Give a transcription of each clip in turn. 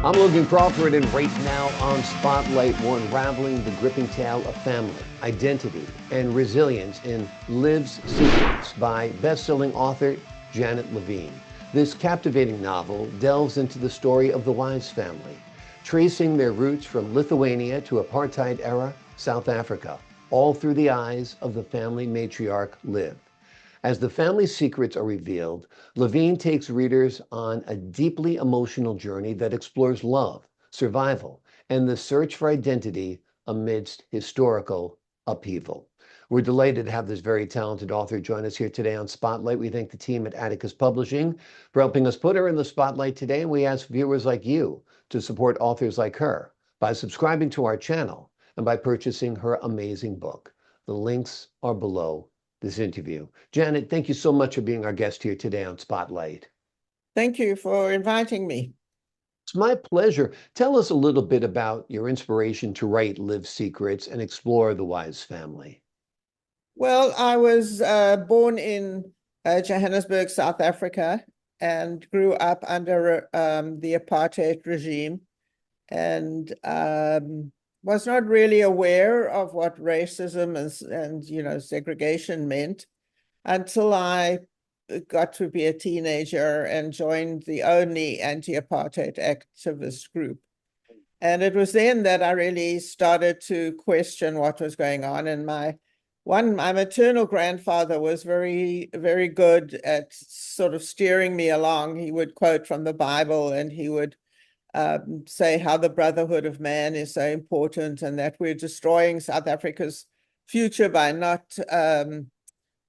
I'm Logan Crawford, and right now on Spotlight, we're unraveling the gripping tale of family, identity, and resilience in Liv's Secrets by best-selling author Janet Levine. This captivating novel delves into the story of the Weisz family, tracing their roots from Lithuania to apartheid-era South Africa, all through the eyes of the family matriarch Liv. As the family's secrets are revealed, Levine takes readers on a deeply emotional journey that explores love, survival, and the search for identity amidst historical upheaval. We're delighted to have this very talented author join us here today on Spotlight. We thank the team at Atticus Publishing for helping us put her in the spotlight today, and we ask viewers like you to support authors like her by subscribing to our channel and by purchasing her amazing book. The links are below this interview. Janet, thank you so much for being our guest here today on Spotlight. Thank you for inviting me. It's my pleasure. Tell us a little bit about your inspiration to write Liv's Secrets and explore the Weisz family. Well, I was born in Johannesburg, South Africa, and grew up under the apartheid regime, and was not really aware of what racism and segregation meant until I got to be a teenager and joined the only anti-apartheid activist group. And it was then that I really started to question what was going on. And my maternal grandfather was very, very good at sort of steering me along. He would quote from the Bible, and he would say how the brotherhood of man is so important, and that we're destroying South Africa's future by not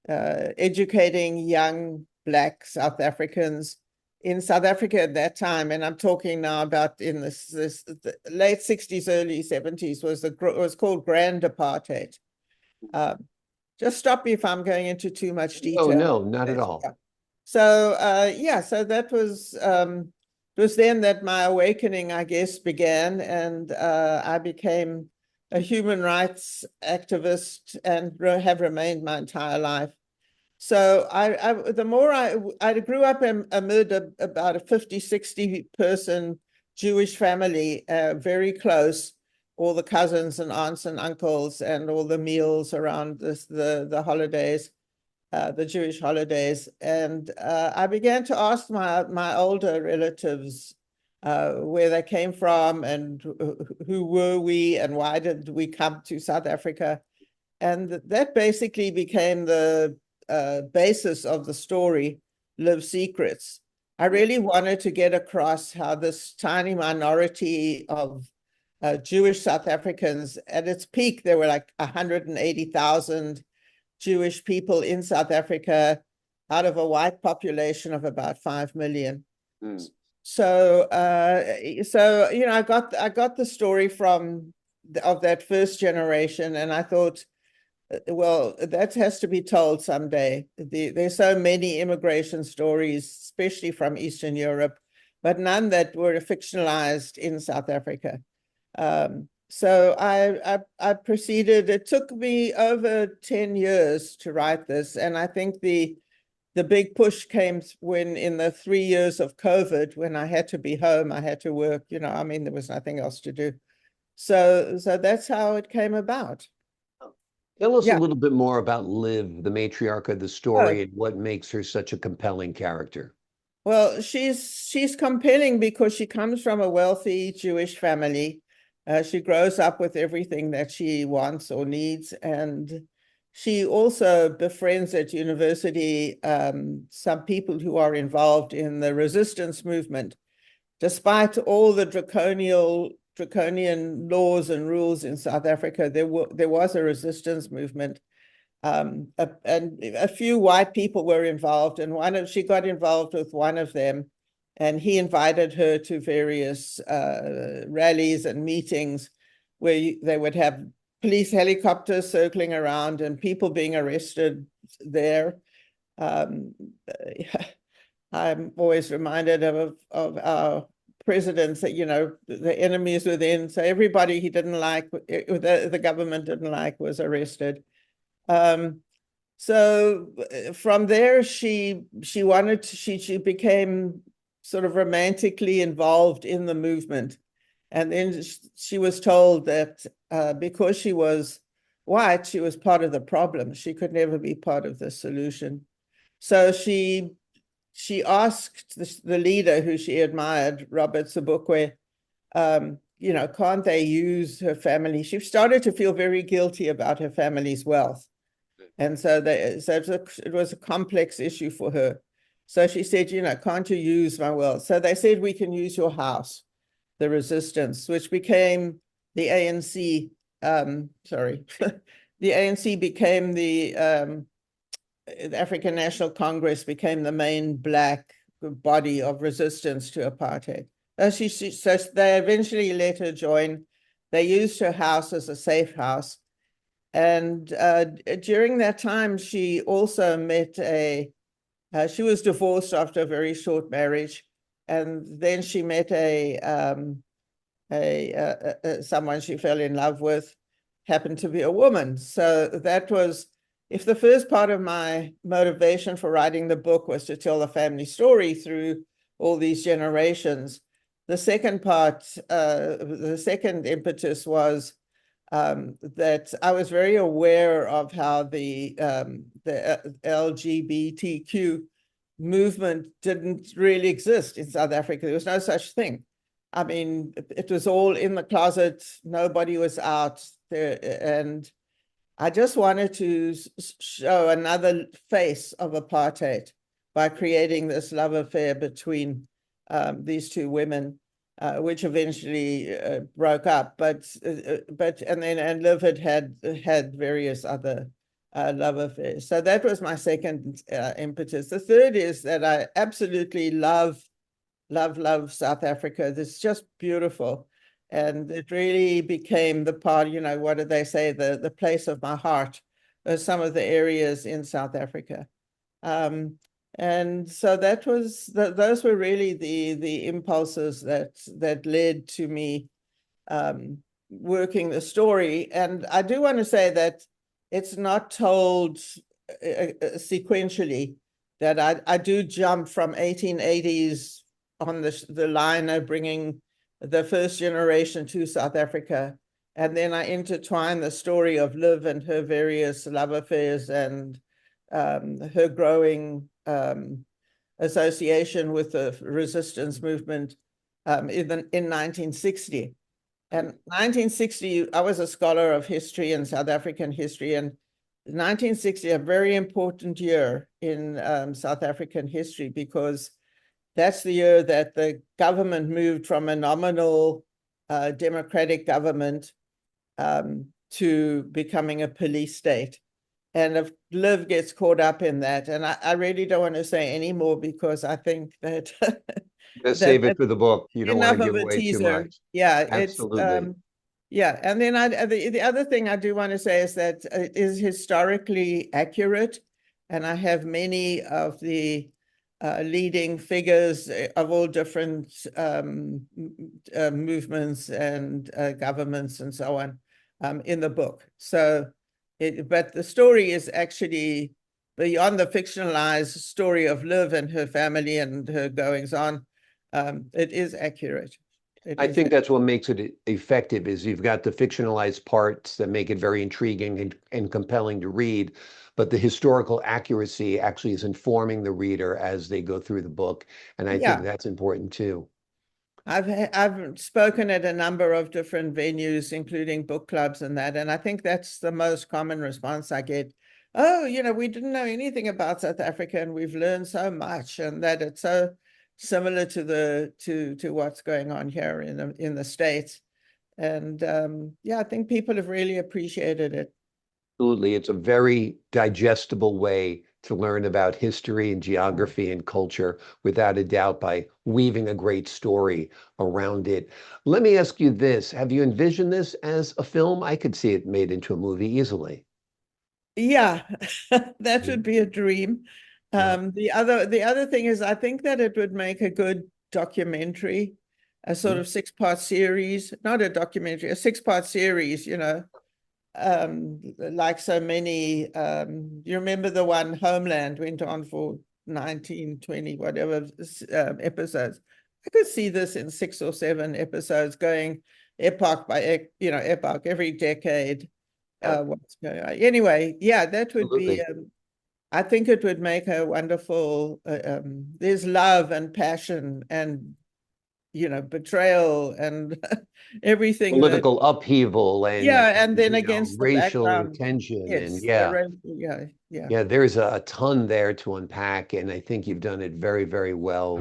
educating young Black South Africans in South Africa at that time. And I'm talking now about in the late 60s, early 70s was called Grand Apartheid. Just stop me if I'm going into too much detail. Oh, no, not at all. Yeah. So, so that was it was then that my awakening, I guess, began, and I became a human rights activist and have remained my entire life. So I grew up amid about a 50, 60 person Jewish family, very close, all the cousins and aunts and uncles, and all the meals around the holidays, the Jewish holidays. And I began to ask my older relatives where they came from and who were we and why did we come to South Africa. And that basically became the basis of the story, Liv's Secrets. I really wanted to get across how this tiny minority of Jewish South Africans, at its peak, there were like 180,000 Jewish people in South Africa out of a white population of about 5 million. Mm. So I got the story of that first generation, and I thought, well, that has to be told someday. There's so many immigration stories, especially from Eastern Europe, but none that were fictionalized in South Africa. So I proceeded. It took me over 10 years to write this, and I think the big push came when, in the 3 years of COVID, when I had to be home, I had to work. There was nothing else to do. So that's how it came about. Tell us a little bit more about Liv, the matriarch of the story, and what makes her such a compelling character. Well, she's compelling because she comes from a wealthy Jewish family. She grows up with everything that she wants or needs, and she also befriends at university some people who are involved in the resistance movement. Despite all the draconian laws and rules in South Africa, there was a resistance movement, and a few white people were involved, and she got involved with one of them, and he invited her to various rallies and meetings where they would have police helicopters circling around and people being arrested there. I'm always reminded of our presidents that, the enemy is within. So everybody he didn't like, the government didn't like, was arrested. So from there, she became sort of romantically involved in the movement. And then she was told that because she was white, she was part of the problem. She could never be part of the solution. So she asked the leader who she admired, Robert Sobukwe, can't they use her family? She started to feel very guilty about her family's wealth. And so it was a complex issue for her. So she said, can't you use my wealth? So they said, we can use your house, the resistance, which became the ANC. The ANC became the African National Congress became the main Black body of resistance to apartheid. So they eventually let her join. They used her house as a safe house. And during that time, she also met she was divorced after a very short marriage. And then she met someone she fell in love with, happened to be a woman. So that was, if the first part of my motivation for writing the book was to tell the family story through all these generations, the second part, the second impetus was that I was very aware of how the LGBTQ movement didn't really exist in South Africa. There was no such thing. I mean, it was all in the closet. Nobody was out there. And I just wanted to show another face of apartheid by creating this love affair between these two women, which eventually broke up. And Liv had various other love affairs. So that was my second impetus. The third is that I absolutely love South Africa. It's just beautiful. And it really became the part, what do they say, the place of my heart, some of the areas in South Africa. And so that was, those were really the impulses that led to me working the story. And I do want to say that it's not told sequentially, that I do jump from 1880s on the line of bringing the first generation to South Africa. And then I intertwine the story of Liv and her various love affairs and her growing association with the resistance movement in 1960. And 1960, I was a scholar of history and South African history, and 1960, a very important year in South African history, because that's the year that the government moved from a nominal democratic government to becoming a police state. And if Liv gets caught up in that, and I really don't want to say any more, because I think that Just save it for the book. You don't want enough to of give a away too teaser. much. Yeah, Absolutely. yeah. And then the other thing I do want to say is that it is historically accurate, and I have many of the leading figures of all different movements and governments and so on in the book. So, but the story is actually beyond the fictionalized story of Liv and her family and her goings on. It is accurate. I think that's what makes it effective, is you've got the fictionalized parts that make it very intriguing and compelling to read, but the historical accuracy actually is informing the reader as they go through the book. And I think that's important too. I've spoken at a number of different venues, including book clubs and that, and I think that's the most common response I get. Oh, we didn't know anything about South Africa, and we've learned so much, and that it's so similar to what's going on here in the States. And I think people have really appreciated it. Absolutely. It's a very digestible way to learn about history and geography and culture, without a doubt, by weaving a great story around it. Let me ask you this. Have you envisioned this as a film? I could see it made into a movie easily. Yeah, that would be a dream. The other thing is, I think that it would make a good documentary, a sort of 6-part series, not a documentary, a 6-part series, like so many. You remember the one Homeland went on for 19, 20, whatever episodes. I could see this in 6 or 7 episodes, going epoch by epoch, every decade. What's going on? Anyway, yeah, that would be. Absolutely. I think it would make a wonderful. There's love and passion and betrayal and everything that. Political upheaval Yeah, and then you know, against the racial background, tension and yes, yeah. yeah, yeah. Yeah, there's a ton there to unpack, and I think you've done it very, very well.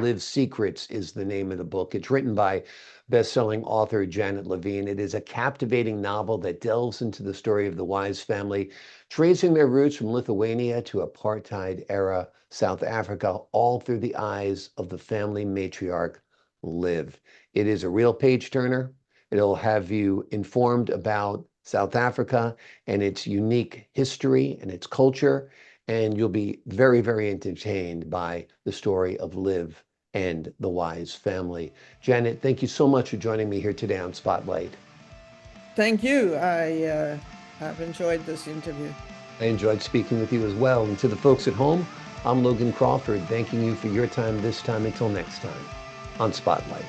Live Secrets is the name of the book. It's written by best-selling author Janet Levine. It is a captivating novel that delves into the story of the Weisz family, tracing their roots from Lithuania to apartheid-era South Africa, all through the eyes of the family matriarch, Liv. It is a real page-turner. It'll have you informed about South Africa and its unique history and its culture. And you'll be very, very entertained by the story of Liv and the Weisz family. Janet, thank you so much for joining me here today on Spotlight. Thank you. I've enjoyed this interview. I enjoyed speaking with you as well. And to the folks at home, I'm Logan Crawford, thanking you for your time this time. Until next time on Spotlight.